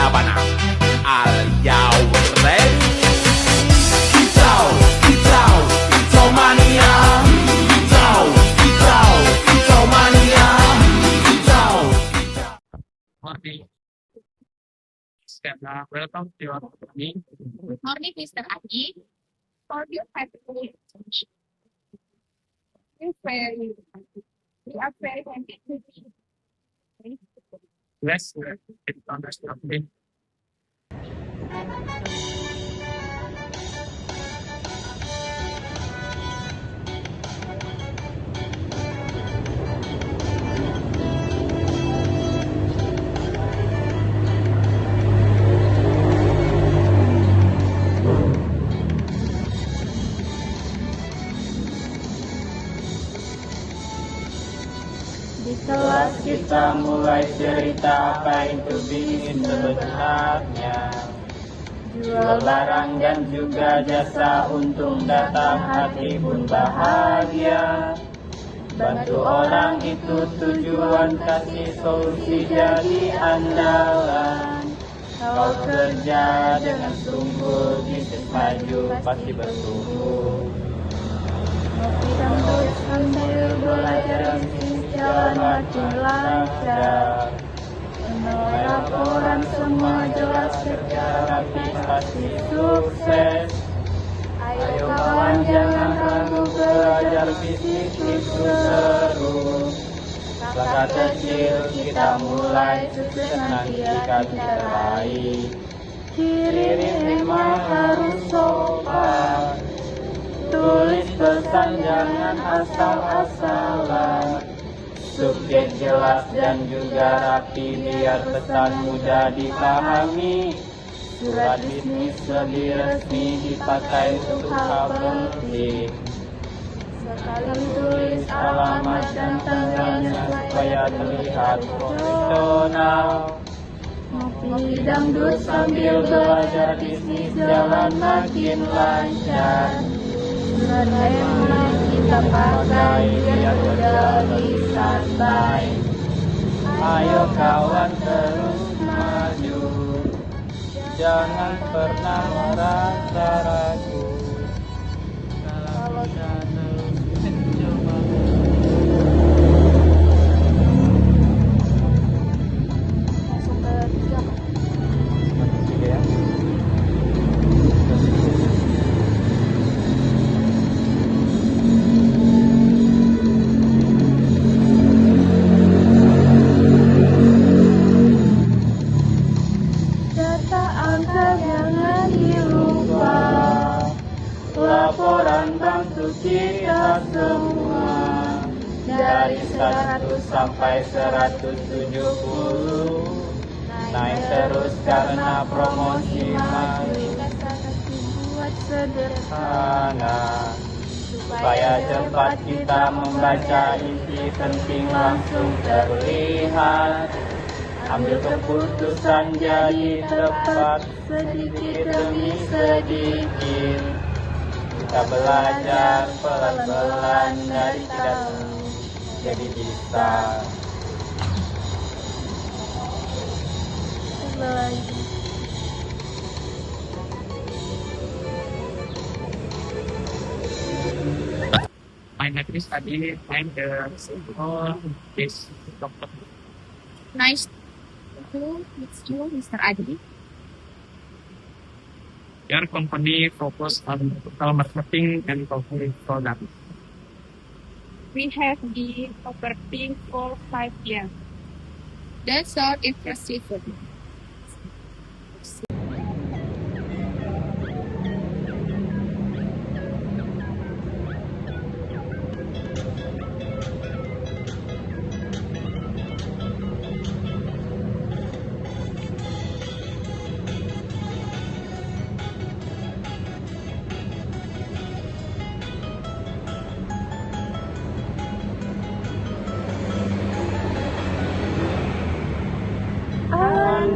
Sabana. Are you ready? Kicau, kicau, kicau mania. Kicau, kicau, kicau mania. Kicau, kicau. Morning. Welcome to your company. Good morning, Mr. Adi. For your family, we are very happy to be. Let's get on the topic. Di kelas kita mulai cerita apa itu bisnis sebenarnya. Jual barang dan juga jasa, untung datang hati pun bahagia. Bantu orang itu tujuan, kasih solusi jadi andalan. Kau kerja dengan sungguh, bisnis maju pasti bertumbuh. Ngopi dangdut sambil belajar bisnis jalan makin lancar. Menuai laporan semua jelas secara rapi pasti sukses. Ayo kawan jangan ragu, belajar bisnis itu seru. Langkah kecil kita mulai, sukses nanti akan terbaik. Kirim memang harus sopan, tulis pesan jangan asal-asalan. Subjek jelas dan juga rapi biar pesan mudah dipahami. Surat bisnis lebih resmi dipakai untuk hal penting. Sekali tulis alamat dan tanggalnya supaya terlihat profesional. Ngopi dangdut sambil belajar bisnis jalan makin lancar. Surat emang kita pakai biar jadi santai. Ayo kawan terus maju, jangan pernah merasa ragu. Kalau kita terus mencoba. Masuk ke 3. Masuk 3 ya. Jangan dilupa, laporan bantu kita semua. Dari 100 sampai 170, naik terus karena promosi mari buat sederhana. Supaya cepat kita membaca isi penting langsung terlihat. Ambil keputusan jadi tepat, sedikit demi sedikit. Kita belajar pelan-pelan dari tidak jadi bisa. My name is Adi. I'm the CEO of this company. Nice to meet you, Mr. Adi. Your company focus on digital marketing and company product. We have been operating for 5 years. That's so impressive.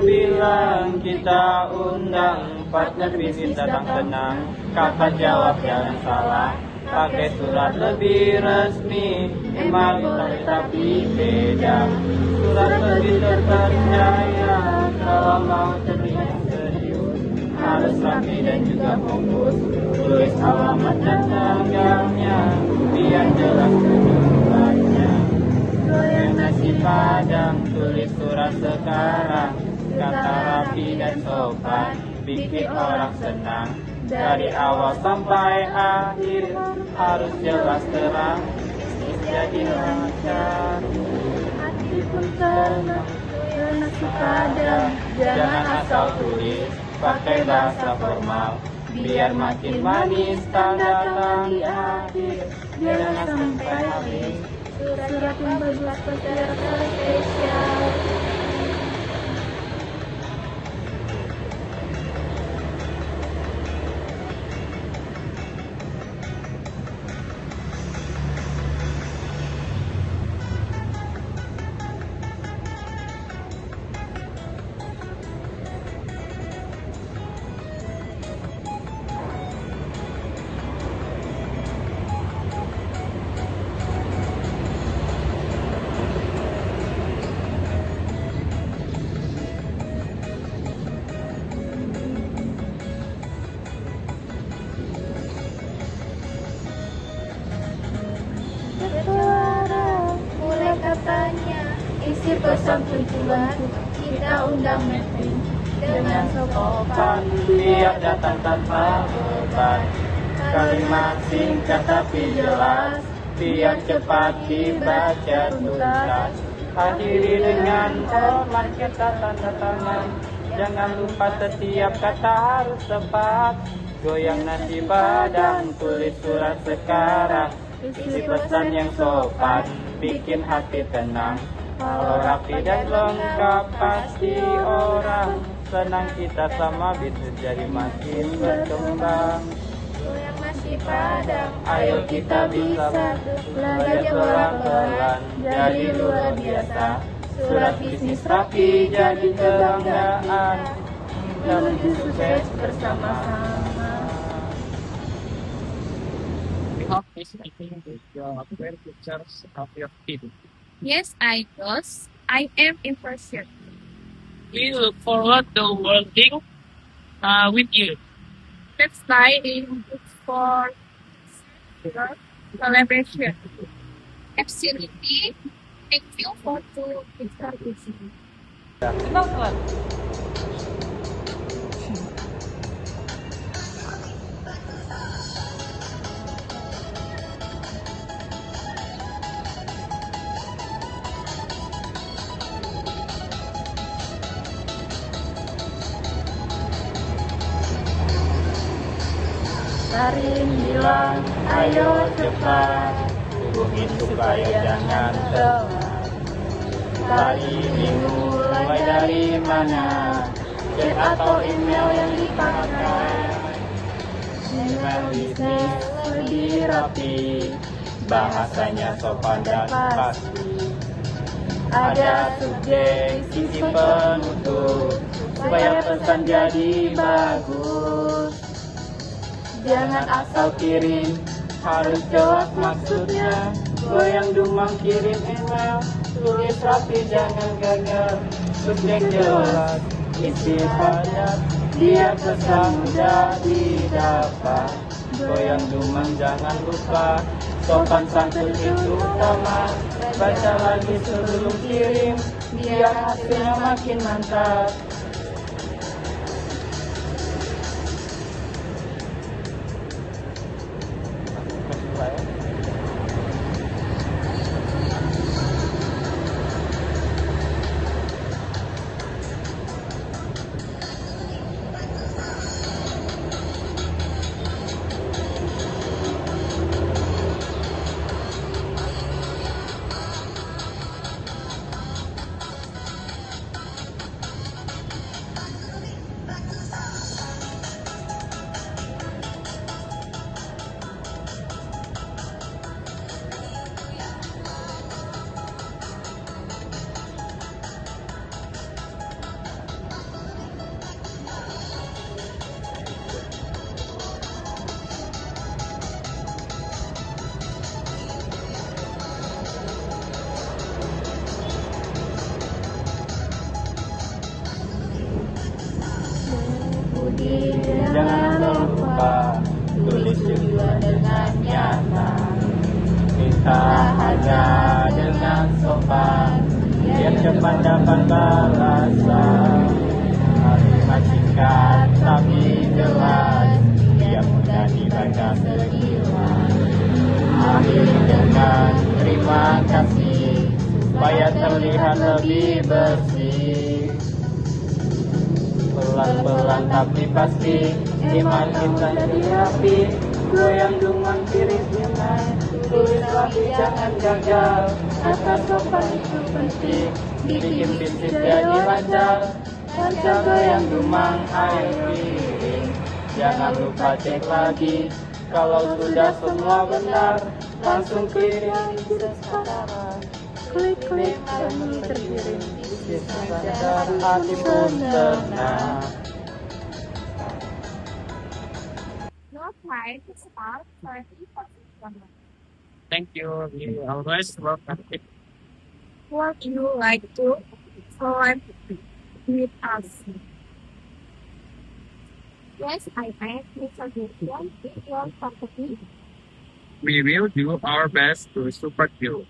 Bilang kita undang partner bisnis datang tenang. Kapan jawab jangan salah, pakai surat lebih resmi. Emang tapi beda, surat lebih terpercaya. Kalau mau terlibat dan juga fokus. Tulis alamat dan tanggalnya, biar jelas tujuannya. Goyang nasi padang, tulis surat sekarang. Kata rapi dan sopan, bikin orang senang. Dari awal sampai akhir, harus jelas terang. Jadi lancar, Hati pun tenang, goyang nasi padang. jangan asal tulis, pakai bahasa formal. Biar makin manis tanda tangan di akhir, jangan sampai habis. Surat yang bagus secara spesial. Bersuara, mulai katanya, isi pesan tujuan, kita undang meeting dengan sopan. Biar datang tanpa beban, kalimat singkat tapi jelas. Biar cepat dibaca tuntas. Akhiri dengan hormat kita tanda tangan. Jangan lupa setiap kata harus tepat. Goyang nasi padang, tulis surat sekarang. Isi pesan yang sopan, bikin hati tenang. Kalau rapi dan lengkap, pasti orang senang. Kita sama bisnis jadi makin berkembang. Goyang nasi padang, Ayo kita bisa belajar pelan-pelan, jadi luar biasa. Surat bisnis rapi jadi kebanggaan, menuju sukses bersama-sama. We have this meeting with the very pictures of your team. Yes, I does. I am in first year. We look forward to working with you. Let's try in book for collaboration. Absolutely. Thank you for the invitation. Karin bilang, ayo cepat, hubungin supaya jangan telat. Hari ini mulai dari mana? Chat atau email yang dipakai? Email bisnis lebih rapi, bahasanya sopan dan pasti. Ada subjek, sisi penutup, supaya pesan jadi bagus. Jangan asal kirim, harus jelas maksudnya. Goyang dumang kirim email, tulis rapi jangan gagal. Subjek jelas, isi padat, biar pesan mudah didapat. Goyang dumang jangan lupa, sopan santun itu utama. Baca lagi sebelum kirim, biar hasilnya makin mantap. Jangan Tak hanya dengan sopan, biar cepat dapat balasan. Kalimat singkat tapi jelas, biar mudah dibaca sekilas. Akhiri dengan terima kasih, supaya terlihat lebih bersih. Pelan-pelan tapi pasti, iman kita jadi rapi. Goyang dengan kiri kanan, tulis rapi jangan gagal. Kata sopan itu penting, bikin bisnis jadi lancar. Lancar goyang dumang air piring, jangan lupa cek lagi. Kalau sudah semua benar, langsung klik sekarang. Klik kami terkirim, bisnis lancar, hati pun tenang. Your pride is about 30%. Thank you. We always welcome it. Would you like to collab with us? Yes, I am. Mr. Gibson, is your company. We will do our best to support you.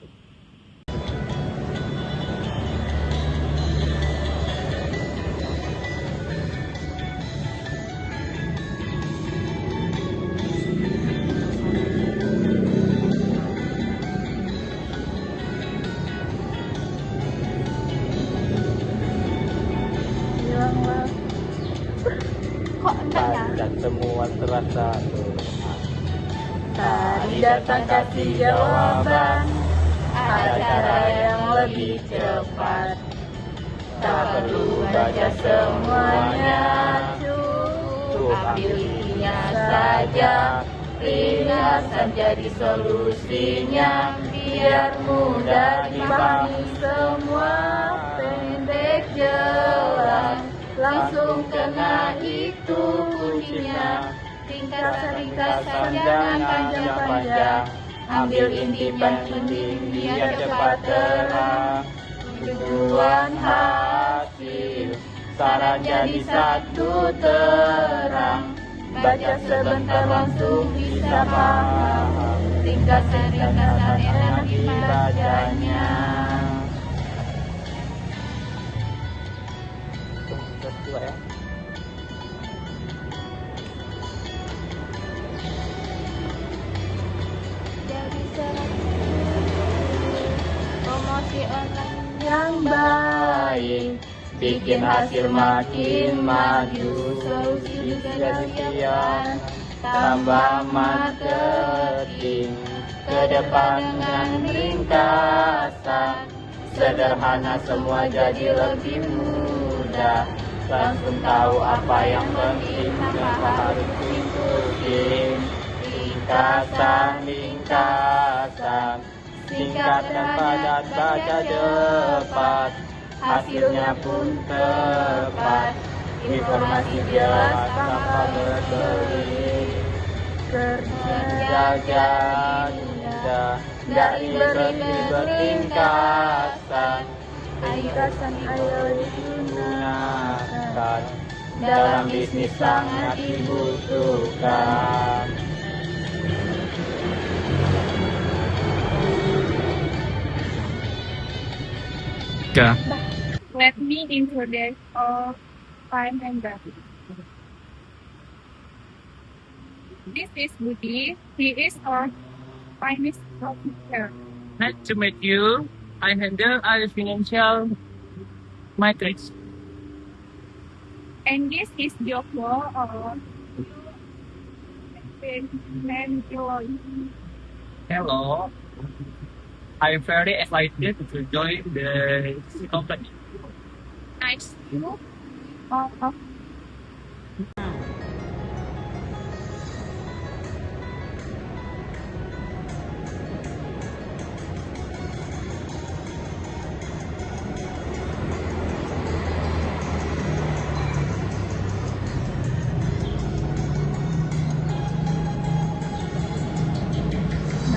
Kok enggak ya? Dan semua terasa tadi datang kasih jawaban. Ada cara yang lebih cepat, tak perlu baca semuanya, cukup ambil intinya saja. Ringkasan jadi solusinya, biar mudah dipahami semua. Pendek jelas, langsung kena itu kuncinya. Ringkasan jangan panjang-panjang, ambil inti penting biar cepat terang. Tujuan hasil, syarat jadi satu terang. Baca sebentar langsung bisa paham, ringkasan enak dibacanya. Dua ya. Jadi promosi online yang baik, bikin hasil makin maju. Solusi kejadian, tambah marketing, ke depan dengan ringkasan. Sederhana semua jadi lebih mudah, langsung tahu apa yang penting, tanpa harus ikutin. Ringkasan, singkat dan padat, baca cepat, hasilnya pun tepat. Informasi jelas tanpa berbelit, kerja mudah, dari ringkasan. Ringkasan ayo digunakan, dalam bisnis sangat dibutuhkan. Yeah. Let me introduce our prime member. This is Budi. He is our finance officer. Nice to meet you. I handle our financial matrix. And this is Joko, our employee. Hello. I'm very excited to join the company. Nice to meet you.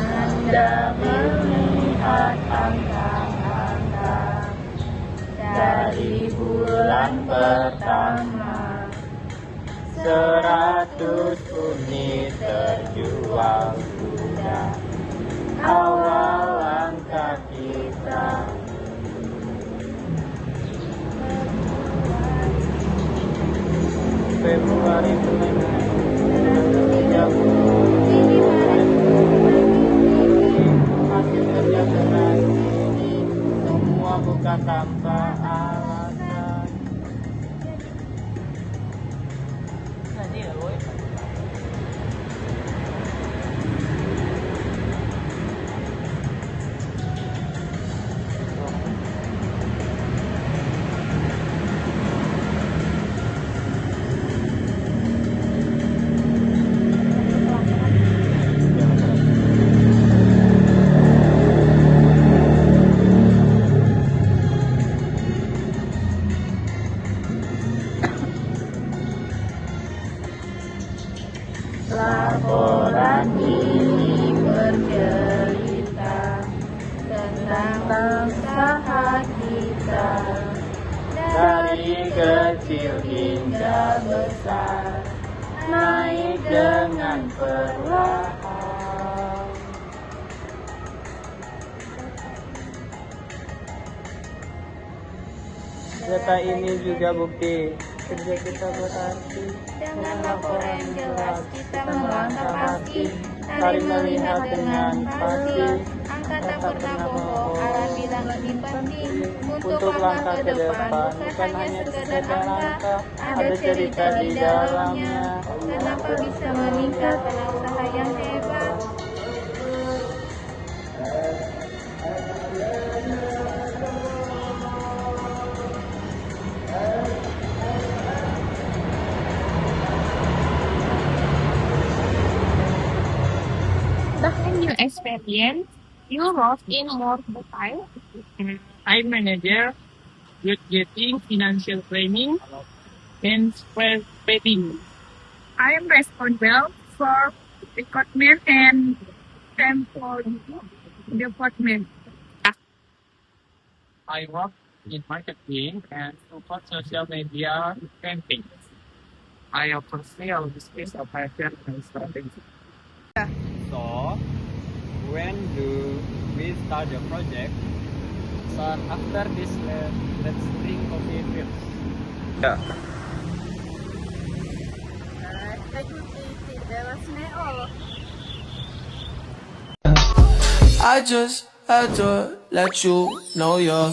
Anda melihat angka-angka dari bulan pertama, 100 unit terjual sudah. awal langkah kita. Februari bulan hasil kerja keras semua bukan tanpa alasan. Laporan ini bercerita tentang usaha kita Dari kecil hingga besar, naik dengan perlahan. Data ini juga bukti kerja kita berarti. dengan laporan yang jelas kita melangkah pasti, saling melihat dengan pasti. angka tak pernah bohong, arah bilang lebih penting Untuk langkah ke depan bukan hanya sekedar langkah, ada cerita di dalamnya. Kenapa bisa meningkat karena usaha yang hebat. Bahkan your experience, you work in more time. I'm manager with getting financial training and spreading. I am responsible for recruitment and employee development. I work in marketing and support social media campaigns. I oversee all the space of fashion and strategy. So, when do we start the project? So after this, let's drink coffee first. Yeah. I just had to let you know you're